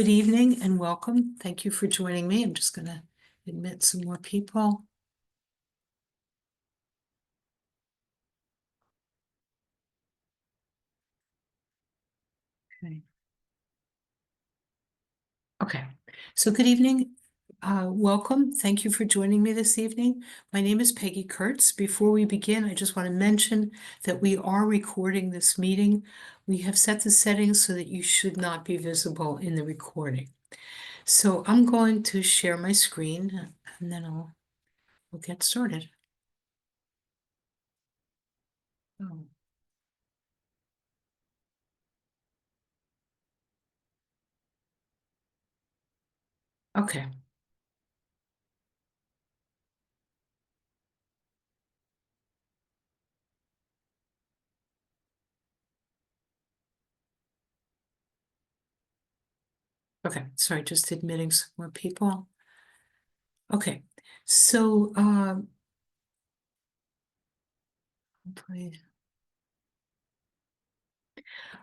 Good evening and welcome. Thank you for joining me. I'm just going to admit some more people. Okay. So good evening. Welcome. Thank you for joining me this evening. My name is Peggy Kurtz. Before we begin, I just want to mention that we are recording this meeting. We have set the settings so that you should not be visible in the recording. So I'm going to share my screen and then we'll get started. Oh. Okay. Okay, sorry, just admitting some more people. Okay, so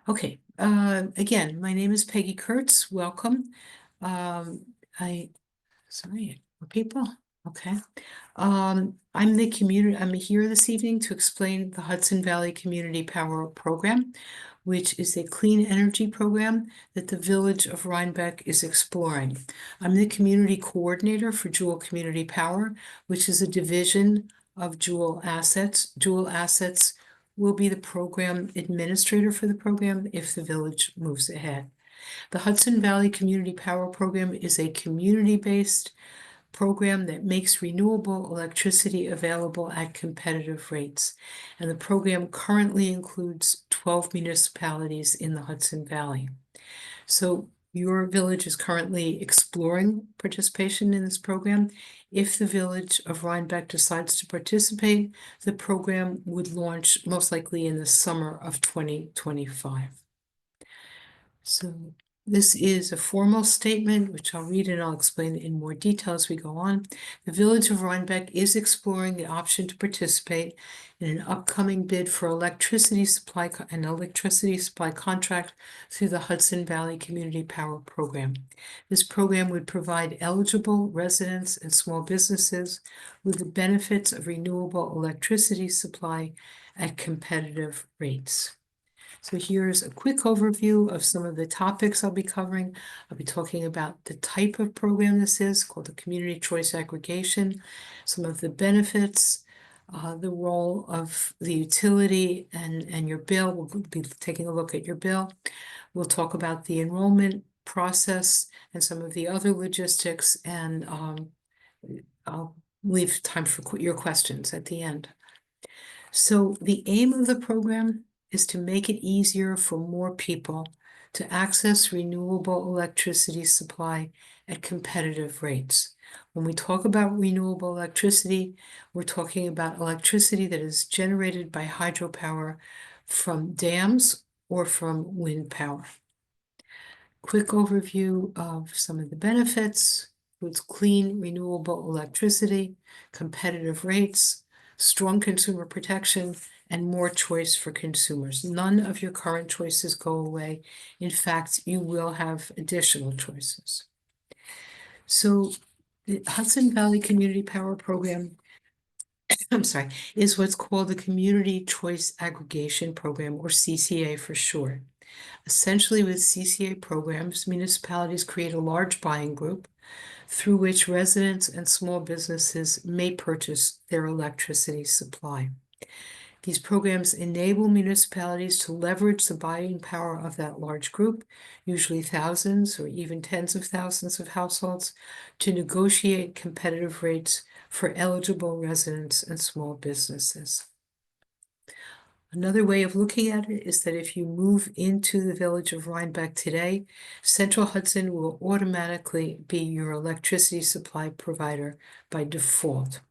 okay, again, my name is Peggy Kurtz. Welcome. Sorry, more people. Okay. I'm here this evening to explain the Hudson Valley Community Power Program, which is a clean energy program that the village of Rhinebeck is exploring. I'm the community coordinator for Jewel Community Power, which is a division of Jewel Assets. Jewel Assets will be the program administrator for the program if the village moves ahead. The Hudson Valley Community Power Program is a community-based program that makes renewable electricity available at competitive rates. And the program currently includes 12 municipalities in the Hudson Valley. So your village is currently exploring participation in this program. If the village of Rhinebeck decides to participate, the program would launch most likely in the summer of 2025. So this is a formal statement, which I'll read and I'll explain in more detail as we go on. The Village of Rhinebeck is exploring the option to participate in an upcoming bid for electricity supply contract through the Hudson Valley Community Power Program. This program would provide eligible residents and small businesses with the benefits of renewable electricity supply at competitive rates. So here's a quick overview of some of the topics I'll be covering. I'll be talking about the type of program this is, called the Community Choice Aggregation, some of the benefits, the role of the utility and your bill. We'll be taking a look at your bill. We'll talk about the enrollment process and some of the other logistics, and I'll leave time for your questions at the end. So the aim of the program is to make it easier for more people to access renewable electricity supply at competitive rates. When we talk about renewable electricity, we're talking about electricity that is generated by hydropower from dams or from wind power. Quick overview of some of the benefits includes clean, renewable electricity, competitive rates, strong consumer protection, and more choice for consumers. None of your current choices go away. In fact, you will have additional choices. So the Hudson Valley Community Power Program, I'm sorry, is what's called the Community Choice Aggregation Program, or CCA for short. Essentially, with CCA programs, municipalities create a large buying group through which residents and small businesses may purchase their electricity supply. These programs enable municipalities to leverage the buying power of that large group, usually thousands or even tens of thousands of households, to negotiate competitive rates for eligible residents and small businesses. Another way of looking at it is that if you move into the village of Rhinebeck today, Central Hudson will automatically be your electricity supply provider by default.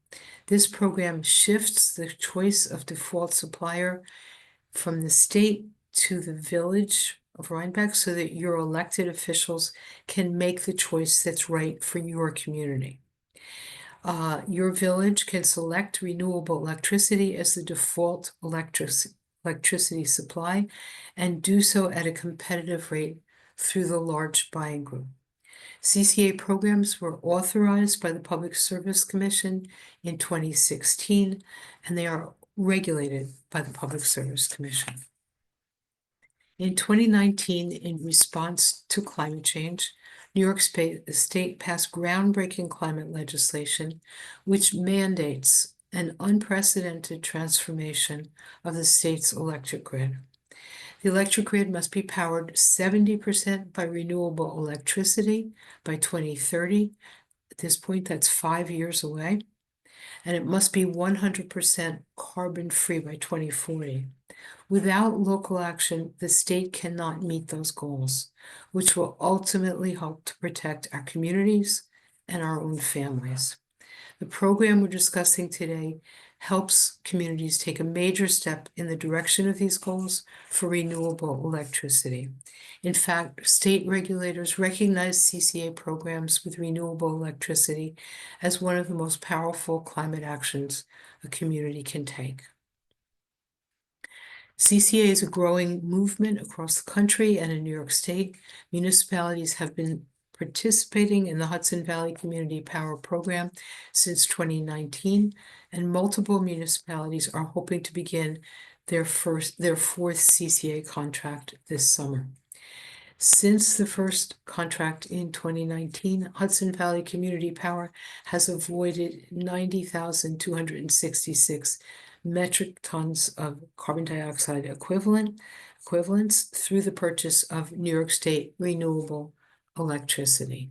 This program shifts the choice of default supplier from the state to the village of Rhinebeck so that your elected officials can make the choice that's right for your community. Your village can select renewable electricity as the default electricity supply and do so at a competitive rate through the large buying group. CCA programs were authorized by the Public Service Commission in 2016, and they are regulated by the Public Service Commission. In 2019, in response to climate change, New York State passed groundbreaking climate legislation, which mandates an unprecedented transformation of the state's electric grid. The electric grid must be powered 70% by renewable electricity by 2030. At this point, that's 5 years away. And it must be 100% carbon-free by 2040. Without local action, the state cannot meet those goals, which will ultimately help to protect our communities and our own families. The program we're discussing today helps communities take a major step in the direction of these goals for renewable electricity. In fact, state regulators recognize CCA programs with renewable electricity as one of the most powerful climate actions a community can take. CCA is a growing movement across the country, and in New York State, municipalities have been participating in the Hudson Valley Community Power Program since 2019, and multiple municipalities are hoping to begin their fourth CCA contract this summer. Since the first contract in 2019, Hudson Valley Community Power has avoided 90,266 metric tons of carbon dioxide equivalents through the purchase of New York State renewable electricity.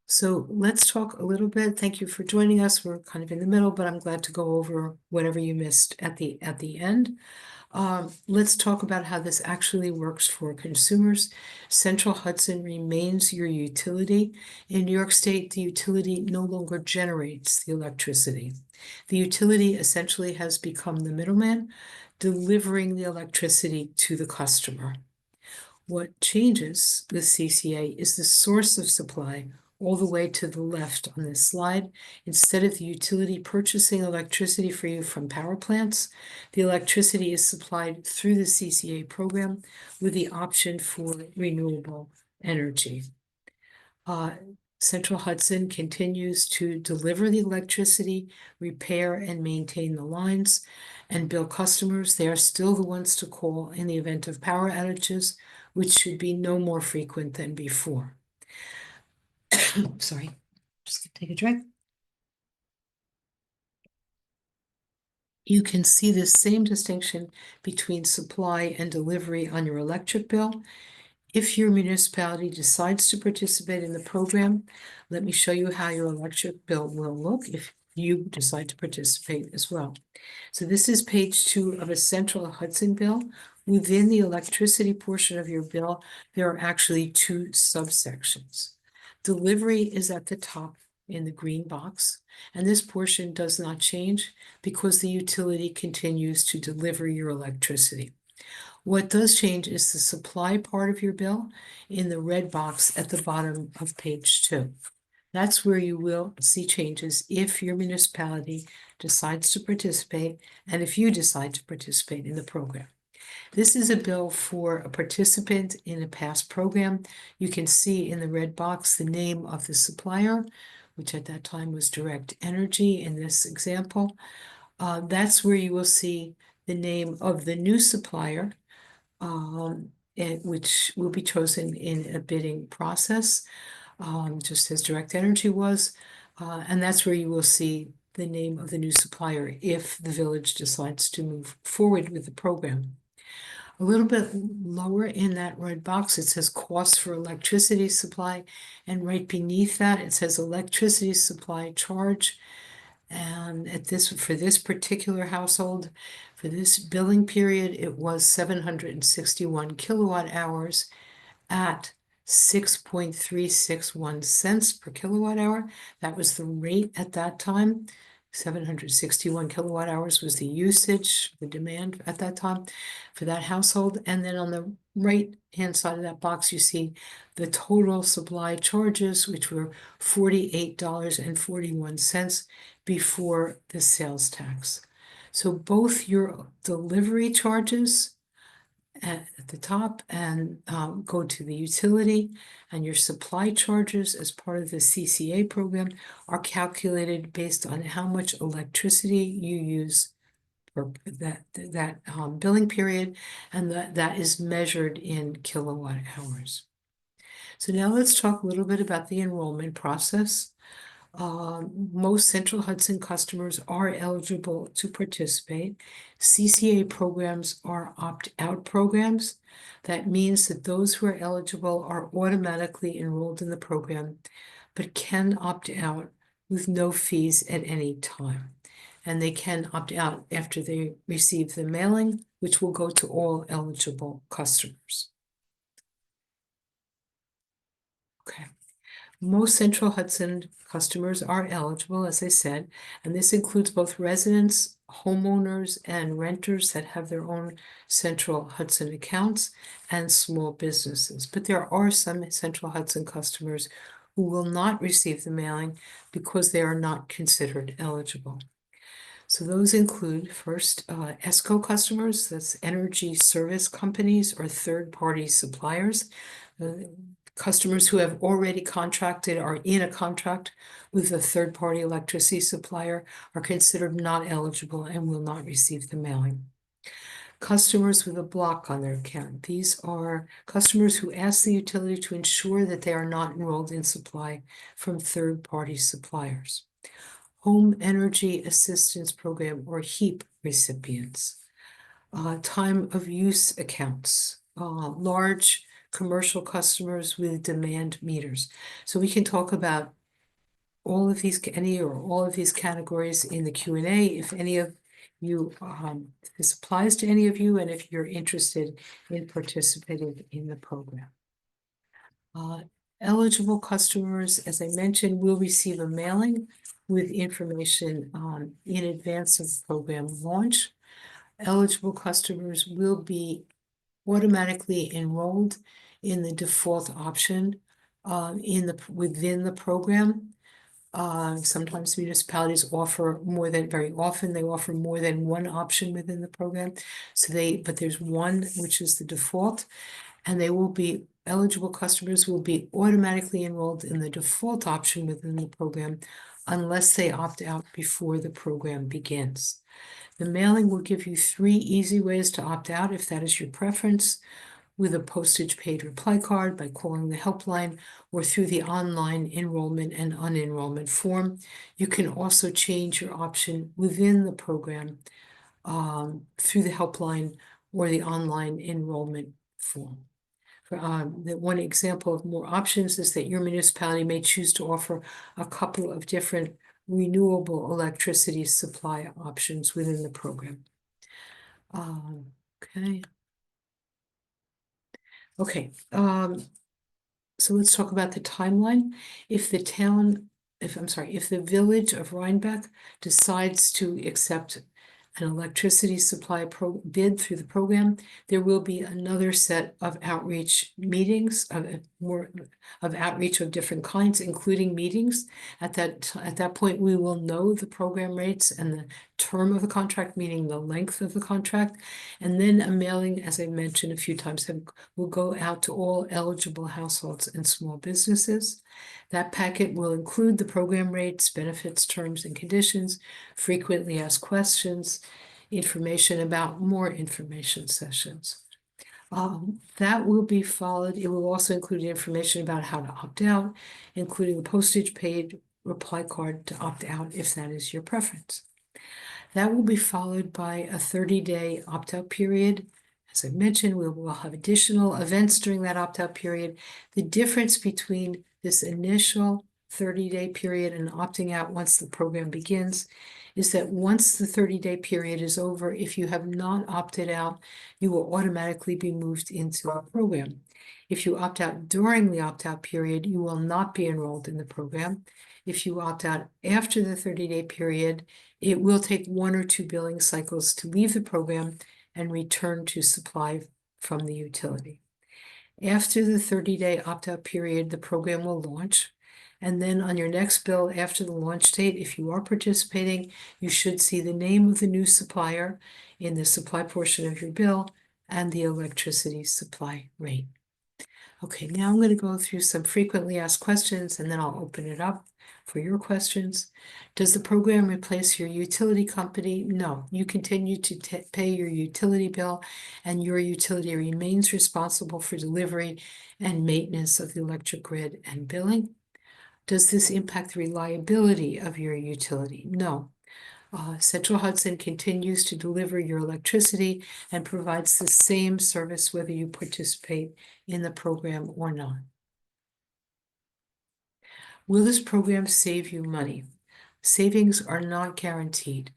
So let's talk a little bit. Thank you for joining us. We're kind of in the middle, but I'm glad to go over whatever you missed at the end. Let's talk about how this actually works for consumers. Central Hudson remains your utility. In New York State, the utility no longer generates the electricity. The utility essentially has become the middleman, delivering the electricity to the customer. What changes with CCA is the source of supply all the way to the left on this slide. Instead of the utility purchasing electricity for you from power plants, the electricity is supplied through the CCA program with the option for renewable energy. Central Hudson continues to deliver the electricity, repair and maintain the lines, and bill customers. They are still the ones to call in the event of power outages, which should be no more frequent than before. Sorry, just take a drink. You can see the same distinction between supply and delivery on your electric bill. If your municipality decides to participate in the program, let me show you how your electric bill will look if you decide to participate as well. So this is page 2 of a Central Hudson bill. Within the electricity portion of your bill, there are actually 2 subsections. Delivery is at the top in the green box, and this portion does not change because the utility continues to deliver your electricity. What does change is the supply part of your bill in the red box at the bottom of page 2. That's where you will see changes if your municipality decides to participate and if you decide to participate in the program. This is a bill for a participant in a past program. You can see in the red box the name of the supplier, which at that time was Direct Energy in this example. That's where you will see the name of the new supplier, which will be chosen in a bidding process, just as Direct Energy was. And that's where you will see the name of the new supplier if the village decides to move forward with the program. A little bit lower in that red box, it says costs for electricity supply, and right beneath that, it says electricity supply charge. And for this particular household, for this billing period, it was 761 kilowatt hours at 6.361 cents per kilowatt hour. That was the rate at that time. 761 kilowatt hours was the usage, the demand at that time for that household. And then on the right-hand side of that box, you see the total supply charges, which were $48.41 before the sales tax. So both your delivery charges at the top and go to the utility, and your supply charges as part of the CCA program are calculated based on how much electricity you use for that billing period, and that is measured in kilowatt hours. So now let's talk a little bit about the enrollment process. Most Central Hudson customers are eligible to participate. CCA programs are opt-out programs. That means that those who are eligible are automatically enrolled in the program, but can opt out with no fees at any time. And they can opt out after they receive the mailing, which will go to all eligible customers. Okay. Most Central Hudson customers are eligible, as I said, and this includes both residents, homeowners, and renters that have their own Central Hudson accounts and small businesses. But there are some Central Hudson customers who will not receive the mailing because they are not considered eligible. So those include first ESCO customers, that's energy service companies or third-party suppliers. Customers who have already contracted or in a contract with a third-party electricity supplier are considered not eligible and will not receive the mailing. Customers with a block on their account. These are customers who ask the utility to ensure that they are not enrolled in supply from third-party suppliers. Home Energy Assistance Program or HEAP recipients. Time of use accounts. Large commercial customers with demand meters. So we can talk about all of these, any or all of these categories in the Q&A if any of you, if this applies to any of you and if you're interested in participating in the program. Eligible customers, as I mentioned, will receive a mailing with information in advance of program launch. Eligible customers will be automatically enrolled in the default option within the program. Sometimes municipalities offer more than, very often they offer more than one option within the program. But there's one which is the default, and they will be eligible customers will be automatically enrolled in the default option within the program unless they opt out before the program begins. The mailing will give you 3 easy ways to opt out if that is your preference: with a postage paid reply card, by calling the helpline, or through the online enrollment and unenrollment form. You can also change your option within the program through the helpline or the online enrollment form. The one example of more options is that your municipality may choose to offer a couple of different renewable electricity supply options within the program. Okay. Okay, so let's talk about the timeline. If the village of Rhinebeck decides to accept an electricity supply bid through the program, there will be another set of outreach meetings, of outreach of different kinds, including meetings. At that point, we will know the program rates and the term of the contract, meaning the length of the contract, and then a mailing, as I mentioned a few times, will go out to all eligible households and small businesses. That packet will include the program rates, benefits, terms, and conditions, frequently asked questions, information about more information sessions. That will be followed. It will also include information about how to opt out, including a postage paid reply card to opt out if that is your preference. That will be followed by a 30-day opt-out period. As I mentioned, we will have additional events during that opt-out period. The difference between this initial 30-day period and opting out once the program begins is that once the 30-day period is over, if you have not opted out, you will automatically be moved into our program. If you opt out during the opt-out period, you will not be enrolled in the program. If you opt out after the 30-day period, it will take 1 or 2 billing cycles to leave the program and return to supply from the utility. After the 30-day opt-out period, the program will launch. And then on your next bill after the launch date, if you are participating, you should see the name of the new supplier in the supply portion of your bill, and the electricity supply rate. Okay, now I'm going to go through some frequently asked questions and then I'll open it up for your questions. Does the program replace your utility company? No, you continue to pay your utility bill and your utility remains responsible for delivery and maintenance of the electric grid and billing. Does this impact the reliability of your utility? No. Central Hudson continues to deliver your electricity and provides the same service whether you participate in the program or not. Will this program save you money? Savings are not guaranteed.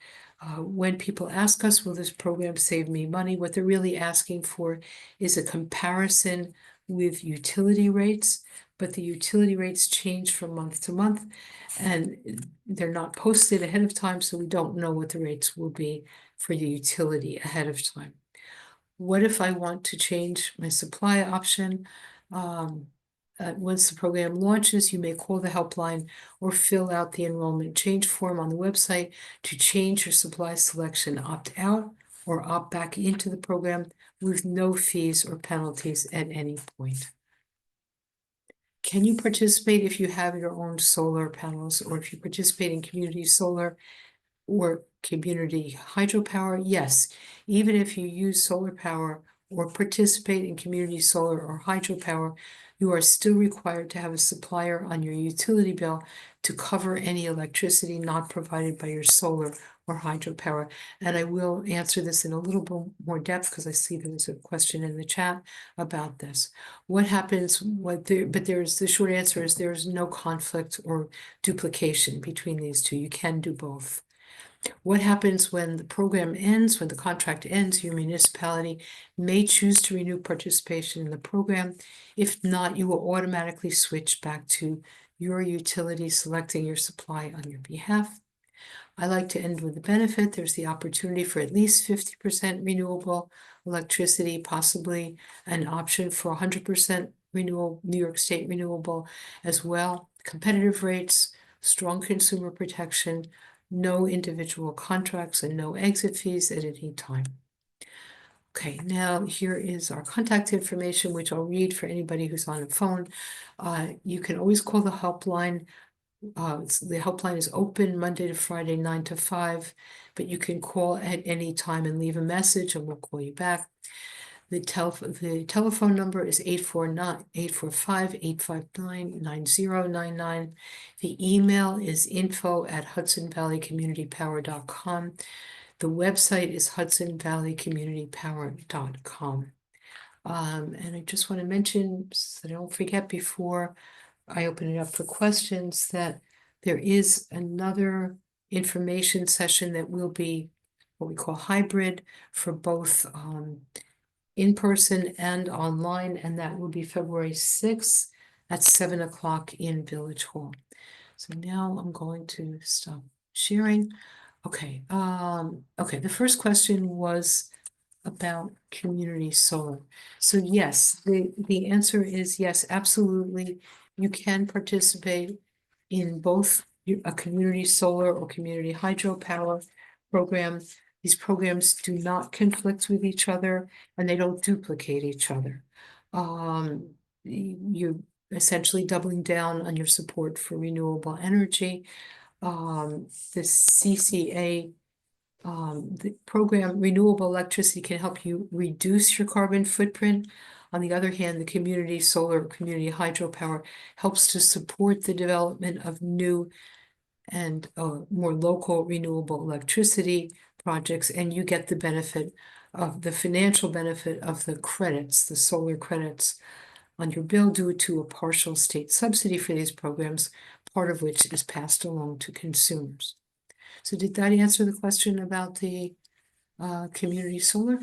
When people ask us, will this program save me money? What they're really asking for is a comparison with utility rates, but the utility rates change from month to month and they're not posted ahead of time, so we don't know what the rates will be for the utility ahead of time. What if I want to change my supply option? Once the program launches, you may call the helpline or fill out the enrollment change form on the website to change your supply selection, opt out or opt back into the program with no fees or penalties at any point. Can you participate if you have your own solar panels or if you participate in community solar or community hydropower? Yes, even if you use solar power or participate in community solar or hydropower, you are still required to have a supplier on your utility bill to cover any electricity not provided by your solar or hydropower. And I will answer this in a little bit more depth because I see there's a question in the chat about this. What happens, but the short answer is there's no conflict or duplication between these two. You can do both. What happens when the program ends, when the contract ends? Your municipality may choose to renew participation in the program. If not, you will automatically switch back to your utility selecting your supply on your behalf. I like to end with the benefit. There's the opportunity for at least 50% renewable electricity, possibly an option for 100% renewable, New York State renewable as well. Competitive rates, strong consumer protection, no individual contracts, and no exit fees at any time. Okay, now here is our contact information, which I'll read for anybody who's on the phone. You can always call the helpline. The helpline is open Monday to Friday, 9 to 5, but you can call at any time and leave a message and we'll call you back. The telephone number is 845-859-9099. The email is info@hudsonvalleycommunitypower.com. The website is hudsonvalleycommunitypower.com. And I just want to mention, so I don't forget before I open it up for questions, that there is another information session that will be what we call hybrid for both in person and online, and that will be February 6th at 7 o'clock in Village Hall. So now I'm going to stop sharing. Okay, the first question was about community solar. So yes, the answer is yes, absolutely. You can participate in both a community solar or community hydropower program. These programs do not conflict with each other and they don't duplicate each other. You're essentially doubling down on your support for renewable energy. The CCA the program Renewable Electricity can help you reduce your carbon footprint. On the other hand, the community solar, community hydropower helps to support the development of new and more local renewable electricity projects, and you get the benefit of the financial benefit of the credits, the solar credits on your bill due to a partial state subsidy for these programs, part of which is passed along to consumers. So did that answer the question about the community solar?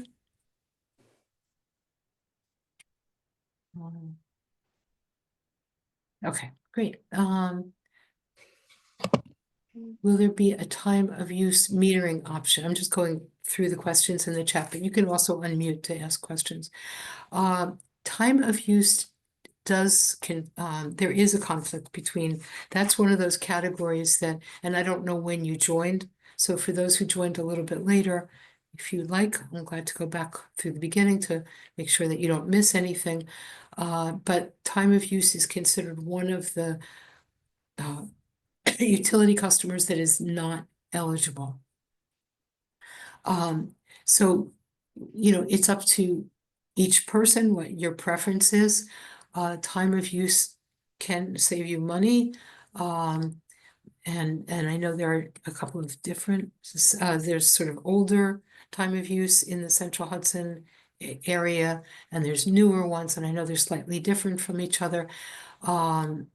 Okay, great. Will there be a time of use metering option? I'm just going through the questions in the chat, but you can also unmute to ask questions. Time of use there is a conflict between, that's one of those categories that, and I don't know when you joined. So for those who joined a little bit later, if you like, I'm glad to go back through the beginning to make sure that you don't miss anything. But time of use is considered one of the utility customers that is not eligible. So, it's up to each person what your preference is. Time of use can save you money. And I know there are a couple of different, there's sort of older time of use in the Central Hudson area, and there's newer ones, and I know they're slightly different from each other. But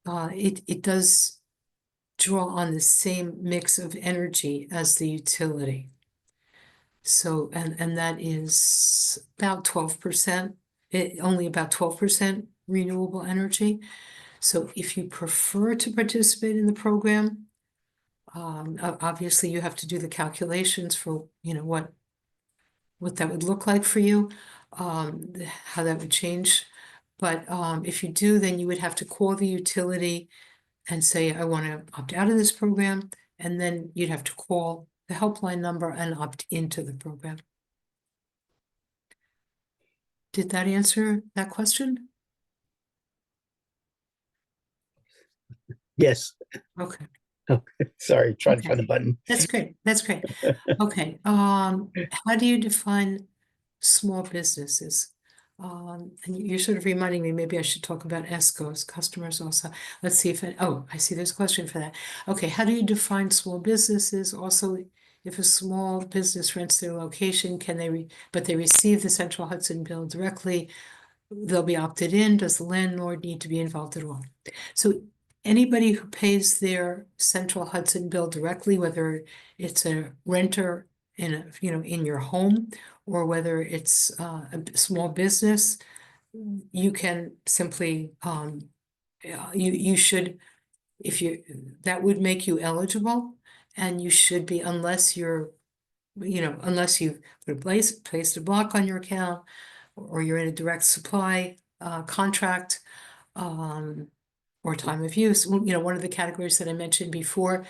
it does draw on the same mix of energy as the utility. So, and that is about 12%, only about 12% renewable energy. So if you prefer to participate in the program, obviously you have to do the calculations for, what that would look like for you, how that would change. But if you do, then you would have to call the utility and say, I want to opt out of this program. And then you'd have to call the helpline number and opt into the program. Did that answer that question? Yes. Okay. Sorry, trying to Okay. find the button. That's great. That's great. Okay. How do you define small businesses? And you're sort of reminding me, maybe I should talk about ESCOs, customers also. Let's see if I see there's a question for that. Okay, how do you define small businesses? Also, if a small business rents their location, but they receive the Central Hudson bill directly, they'll be opted in. Does the landlord need to be involved at all? So anybody who pays their Central Hudson bill directly, whether it's a renter in your home, or whether it's a small business, you can simply you should, that would make you eligible, and you should be, unless you've placed a block on your account, or you're in a direct supply contract, or time of use. One of the categories that I mentioned before,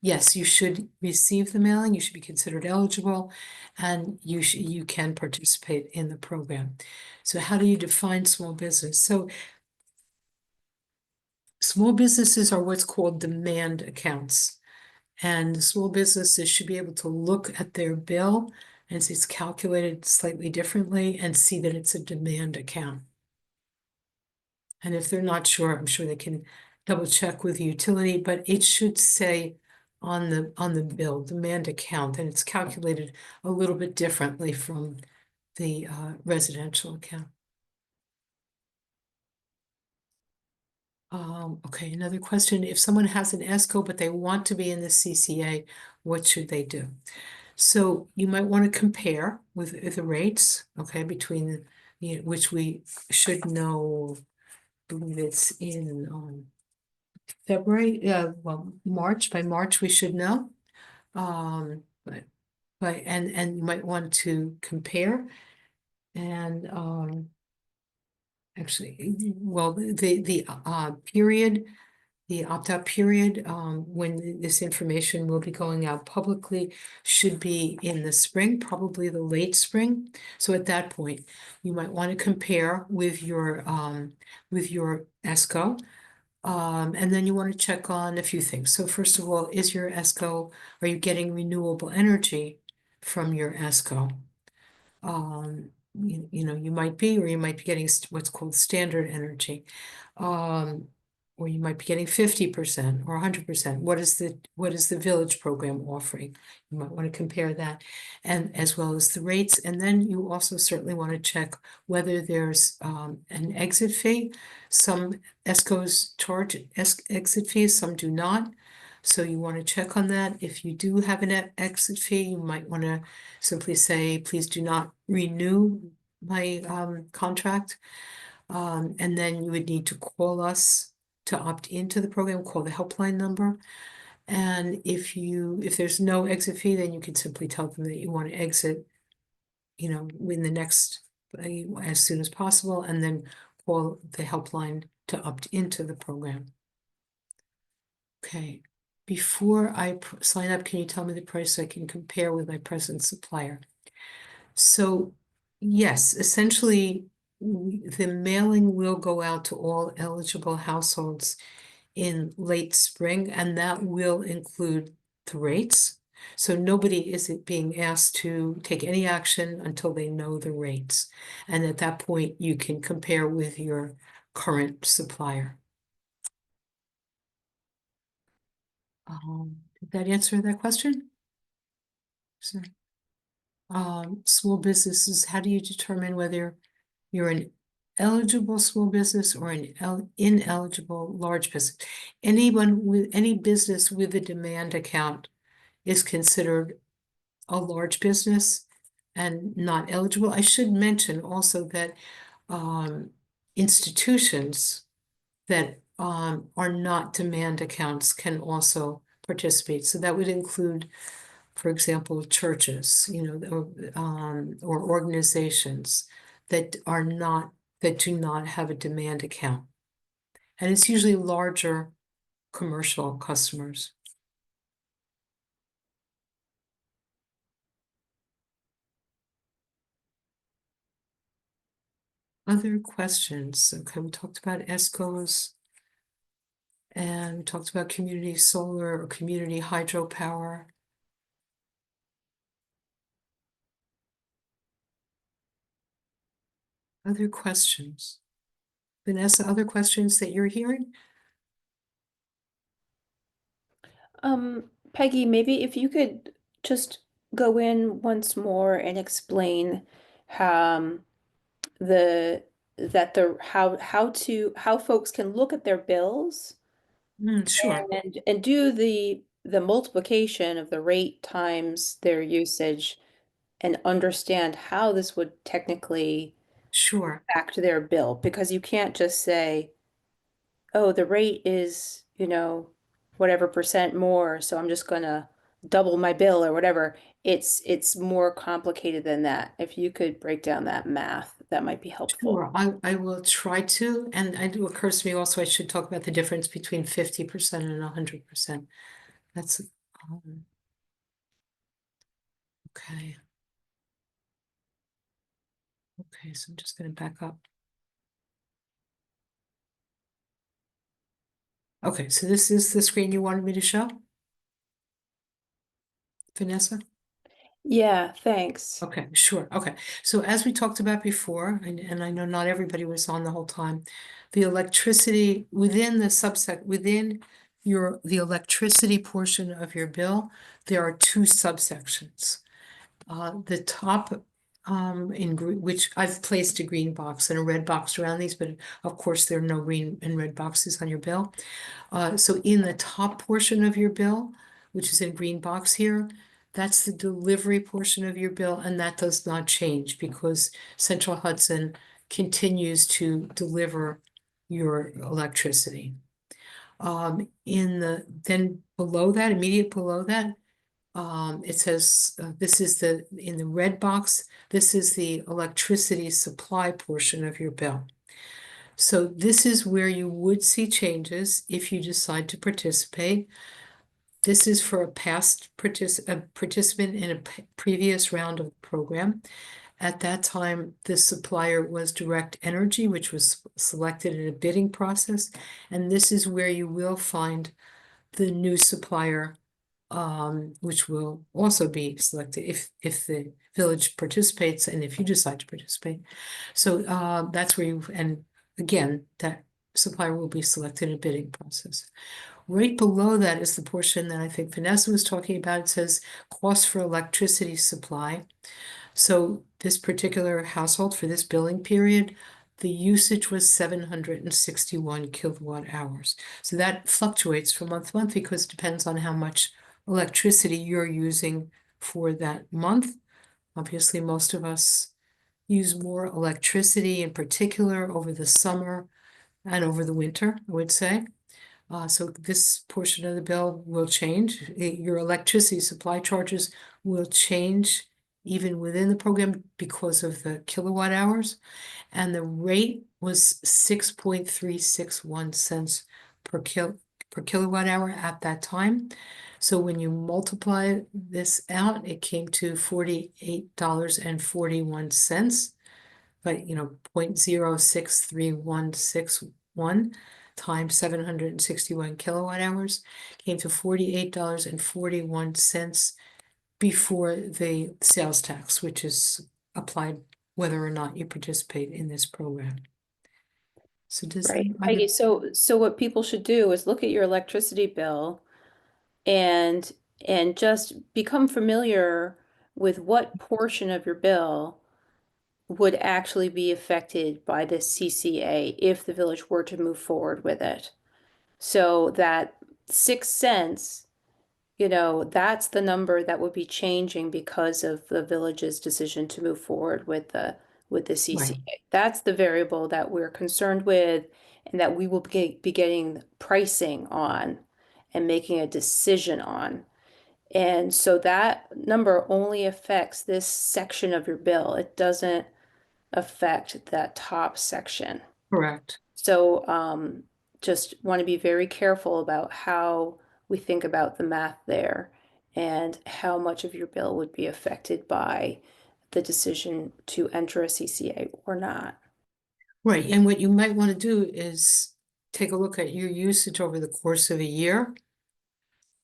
yes, you should receive the mailing, you should be considered eligible, and you can participate in the program. So how do you define small business? So small businesses are what's called demand accounts. And the small businesses should be able to look at their bill and see it's calculated slightly differently and see that it's a demand account. And if they're not sure, I'm sure they can double check with the utility, but it should say on the bill, demand account, and it's calculated a little bit differently from the residential account. Okay, another question. If someone has an ESCO, but they want to be in the CCA, what should they do? So you might want to compare with the rates, okay, between which we should know, I believe it's in February, well, March. By March, we should know. And you might want to compare. And actually, well, the period, the opt-out period, when this information will be going out publicly, should be in the spring, probably the late spring. So at that point, you might want to compare with your ESCO. And then you want to check on a few things. So first of all, is your ESCO, are you getting renewable energy from your ESCO? You might be, or you might be getting what's called standard energy. Or you might be getting 50% or 100%. What is the village program offering? You might want to compare that, and as well as the rates. And then you also certainly want to check whether there's an exit fee. Some ESCOs charge exit fees, some do not. So you want to check on that. If you do have an exit fee, you might want to simply say, please do not renew my contract. And then you would need to call us to opt into the program, call the helpline number. And if there's no exit fee, then you can simply tell them that you want to exit, in the next, as soon as possible, and then call the helpline to opt into the program. Okay, before I sign up, can you tell me the price so I can compare with my present supplier? So, yes, essentially, the mailing will go out to all eligible households in late spring, and that will include the rates. So nobody is being asked to take any action until they know the rates. And at that point, you can compare with your current supplier. Did that answer that question? Sir? Small businesses, how do you determine whether you're an eligible small business or an ineligible large business? Anyone with any business with a demand account is considered a large business and not eligible. I should mention also that institutions that are not demand accounts can also participate. So that would include, for example, churches, or organizations that do not have a demand account. And it's usually larger commercial customers. Other questions? Okay, we talked about ESCOs, and we talked about community solar or community hydropower. Other questions? Vanessa, other questions that you're hearing? Peggy, maybe if you could just go in once more and explain how how folks can look at their bills Sure, and do the multiplication of the rate times their usage and understand how this would technically sure. impact their bill, because you can't just say, oh, the rate is, whatever percent more, so I'm just gonna double my bill or whatever. It's more complicated than that. If you could break down that math, that might be helpful. Sure, I will try to, and it occurs to me also I should talk about the difference between 50% and 100%. That's okay. Okay, so I'm just going to back up. Okay, so this is the screen you wanted me to show, Vanessa? Yeah, thanks. Okay, sure. Okay. So as we talked about before, and I know not everybody was on the whole time, the electricity within the subset, within the electricity portion of your bill, there are two subsections. The top, which I've placed a green box and a red box around these, but of course there are no green and red boxes on your bill. So in the top portion of your bill, which is in green box here, that's the delivery portion of your bill, and that does not change because Central Hudson continues to deliver your electricity. Then below that, immediate below that, it says this is in the red box, this is the electricity supply portion of your bill. So this is where you would see changes if you decide to participate. This is for a past participant in a previous round of the program. At that time, the supplier was Direct Energy, which was selected in a bidding process. And this is where you will find the new supplier, which will also be selected if the village participates and if you decide to participate. So that's where and again, that supplier will be selected in a bidding process. Right below that is the portion that I think Vanessa was talking about. It says cost for electricity supply. So this particular household for this billing period, the usage was 761 kilowatt hours. So that fluctuates from month to month because it depends on how much electricity you're using for that month. Obviously, most of us use more electricity in particular over the summer and over the winter, I would say. So this portion of the bill will change. Your electricity supply charges will change even within the program because of the kilowatt hours. And the rate was 6.361 cents per per kilowatt hour at that time. So when you multiply this out, it came to $48.41. But 0.063161 times 761 kilowatt hours came to $48.41 before the sales tax, which is applied whether or not you participate in this program. So does Right. that Peggy, so what people should do is look at your electricity bill and just become familiar with what portion of your bill would actually be affected by this CCA if the village were to move forward with it. So that 6 cents, that's the number that would be changing because of the village's decision to move forward with the CCA. Right. That's the variable that we're concerned with and that we will be getting pricing on and making a decision on. And so that number only affects this section of your bill. It doesn't affect that top section. Correct. So just want to be very careful about how we think about the math there and how much of your bill would be affected by the decision to enter a CCA or not. Right. And what you might want to do is take a look at your usage over the course of a year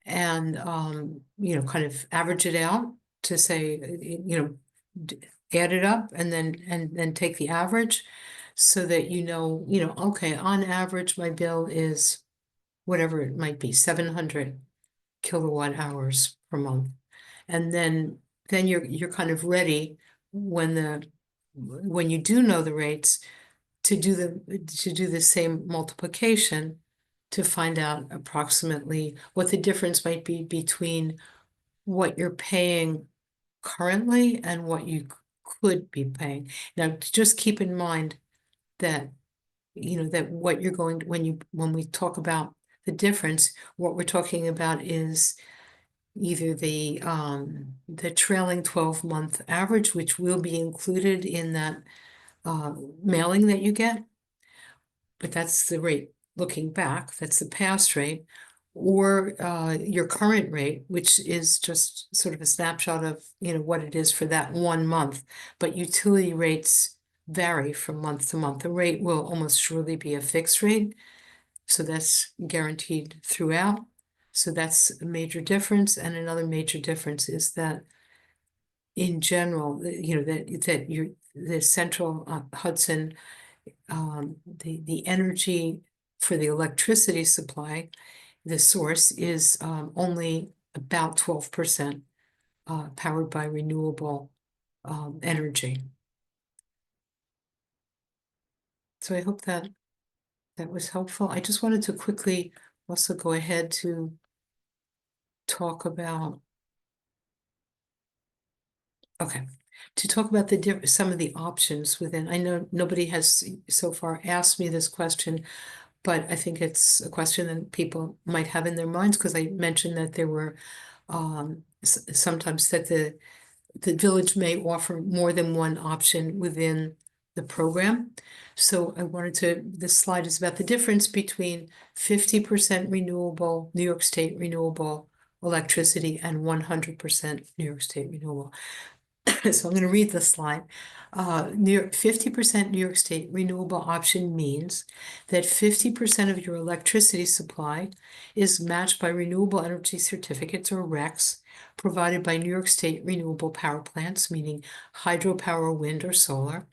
and kind of average it out to say, add it up and then take the average so that okay, on average my bill is whatever it might be, 700 kilowatt hours per month. And then you're kind of ready when you do know the rates to do the same multiplication to find out approximately what the difference might be between what you're paying currently and what you could be paying. Now, just keep in mind that that what you're going to, when we talk about the difference, what we're talking about is either the trailing 12-month average, which will be included in that mailing that you get, but that's the rate looking back, that's the past rate, or your current rate, which is just sort of a snapshot of what it is for that 1 month. But utility rates vary from month to month. The rate will almost surely be a fixed rate, so that's guaranteed throughout. So that's a major difference. And another major difference is that in general, the central Hudson, the energy for the electricity supply, the source is only about 12% powered by renewable energy. So I hope that was helpful. I just wanted to quickly also go ahead to talk about some of the options within. I know nobody has so far asked me this question, but I think it's a question that people might have in their minds because I mentioned that there were sometimes that the village may offer more than one option within the program. So this slide is about the difference between 50% renewable, New York State renewable electricity and 100% New York State renewable. So I'm going to read the slide. 50% New York State renewable option means that 50% of your electricity supply is matched by renewable energy certificates or RECs provided by New York State renewable power plants, meaning hydropower, wind, or solar.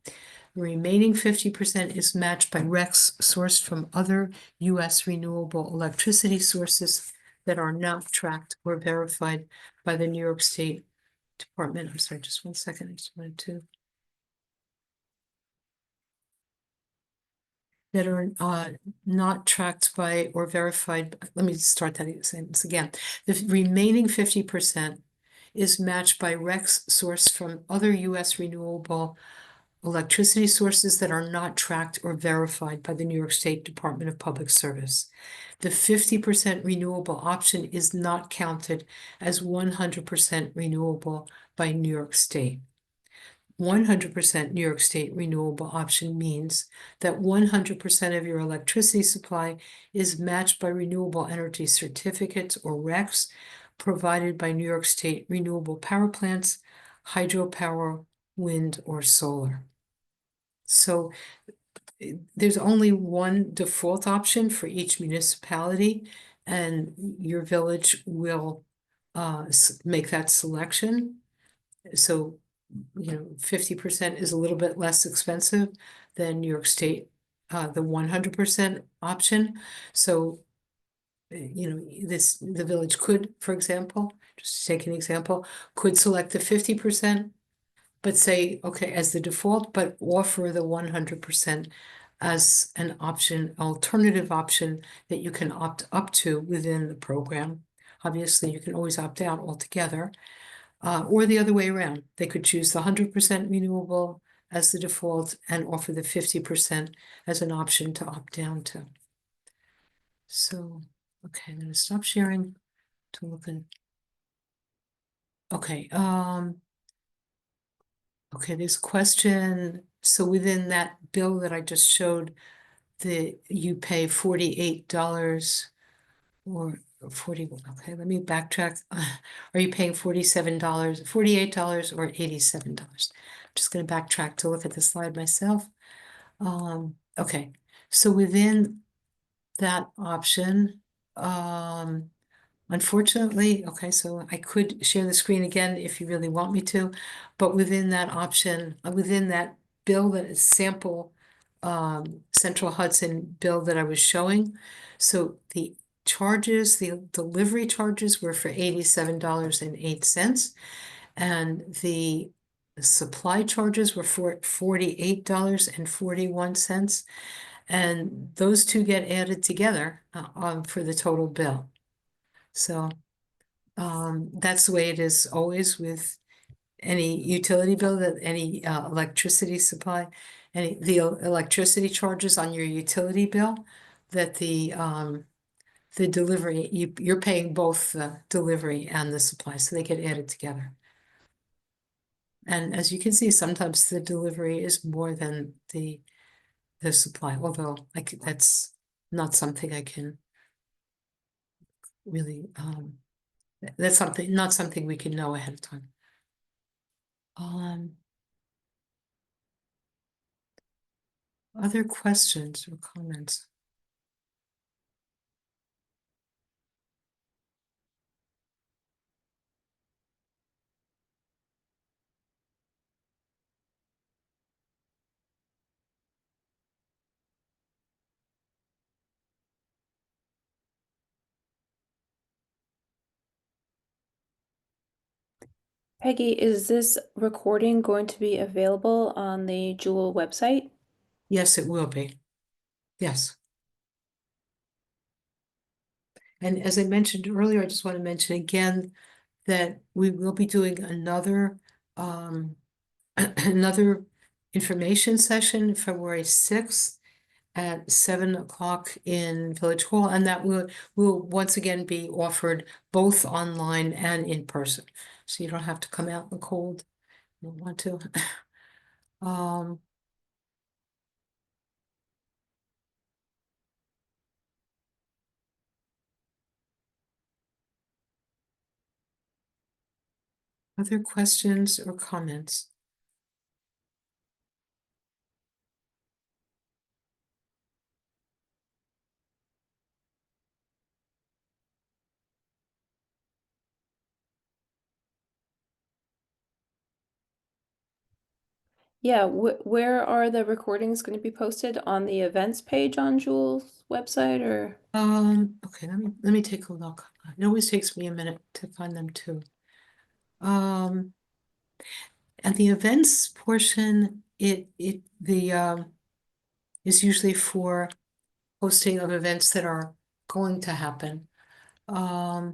The remaining 50% is matched by RECs sourced from other U.S. renewable electricity sources that are not tracked or verified by the New York State Department. I'm sorry, just 1 second. I just wanted to. That are not tracked by or verified. Let me start that sentence again. The remaining 50% is matched by RECs sourced from other U.S. renewable electricity sources that are not tracked or verified by the New York State Department of Public Service. The 50% renewable option is not counted as 100% renewable by New York State. 100% New York State renewable option means that 100% of your electricity supply is matched by renewable energy certificates or RECs provided by New York State renewable power plants, hydropower, wind, or solar. So there's only one default option for each municipality, and your village will make that selection. So, 50% is a little bit less expensive than New York State, the 100% option. So, the village could, for example, just to take an example, could select the 50%, but say, okay, as the default, but offer the 100% as an option, alternative option that you can opt up to within the program. Obviously, you can always opt out altogether. Or the other way around. They could choose the 100% renewable as the default and offer the 50% as an option to opt down to. So, okay, I'm gonna stop sharing to look at. Okay, okay, this question. So within that bill that I just showed, you pay $48 or 40, okay, let me backtrack. Are you paying $47, $48 or $87? I'm just gonna backtrack to look at the slide myself. Okay, so within that option, unfortunately, okay, so I could share the screen again if you really want me to, but within that option, within that bill that is sample Central Hudson bill that I was showing, so the charges, the delivery charges were for $87.08, and the supply charges were for $48.41, and those two get added together for the total bill. So that's the way it is always with any utility bill, that any electricity supply, the electricity charges on your utility bill, that the delivery, you're paying both the delivery and the supply, so they get added together. And as you can see, sometimes the delivery is more than the supply, although that's not something I can really, that's not something we can know ahead of time. Other questions or comments? Peggy, is this recording going to be available on the Jewel website? Yes, it will be. Yes. And as I mentioned earlier, I just want to mention again that we will be doing another another information session February 6th at 7 o'clock in Village Hall, and that will once again be offered both online and in person. So you don't have to come out in the cold. You don't want to. Other questions or comments? Yeah, where are the recordings going to be posted? On the events page on Jewel's website, or? Okay, let me take a look. It always takes me a minute to find them too. And the events portion, is usually for posting of events that are going to happen. I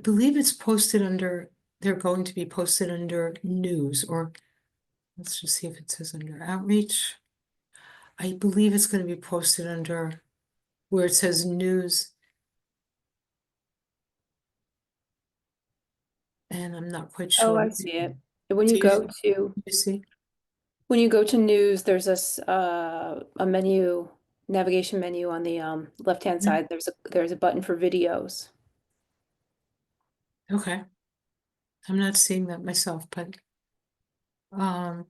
believe it's posted under, they're going to be posted under news, or let's just see if it says under outreach. I believe it's going to be posted under where it says news. And I'm not quite Oh, sure. I see it. When Do you you, go to you see? when you go to news, there's a menu, navigation menu on the left-hand Mhm. side. There's a button for videos. Okay. I'm not seeing that myself, but um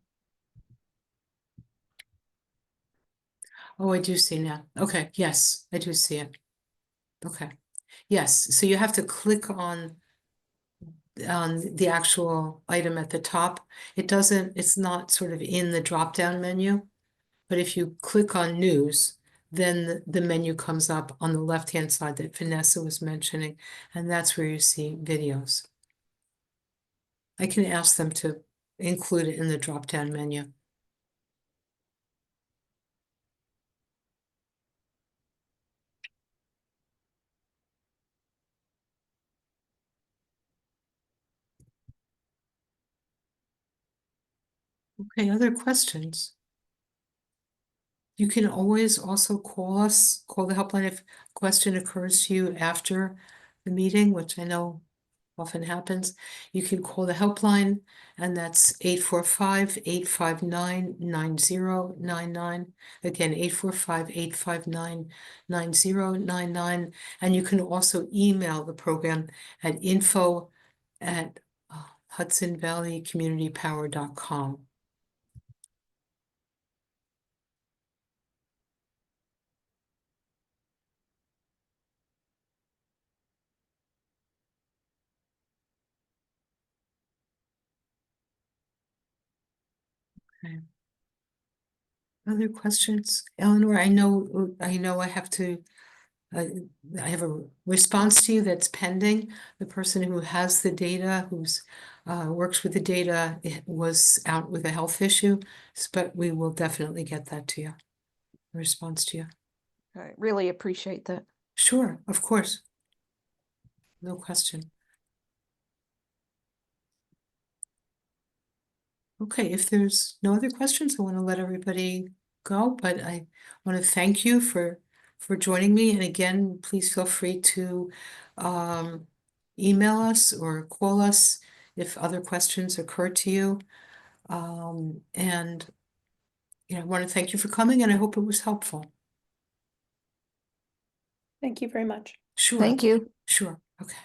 oh, I do see now. Okay, yes, I do see it. Okay. Yes, so you have to click on the actual item at the top. It's not sort of in the drop-down menu, but if you click on news, then the menu comes up on the left-hand side that Vanessa was mentioning, and that's where you see videos. I can ask them to include it in the drop-down menu. Okay, other questions? You can always also call us, call the helpline if a question occurs to you after the meeting, which I know often happens. You can call the helpline, and that's 845-859-9099. Again, 845-859-9099. And you can also email the program at info@hudsonvalleycommunitypower.com. Okay. Other questions? Eleanor, I know I have to, I have a response to you that's pending. The person who has the data, who's works with the data, it was out with a health issue, but we will definitely get that to you, a response to you. I really appreciate that. Sure, of course. No question. Okay, if there's no other questions, I want to let everybody go, but I want to thank you for joining me. And again, please feel free to email us or call us if other questions occur to you. And I want to thank you for coming, and I hope it was helpful. Thank you very much. Sure, Thank you. sure. Okay.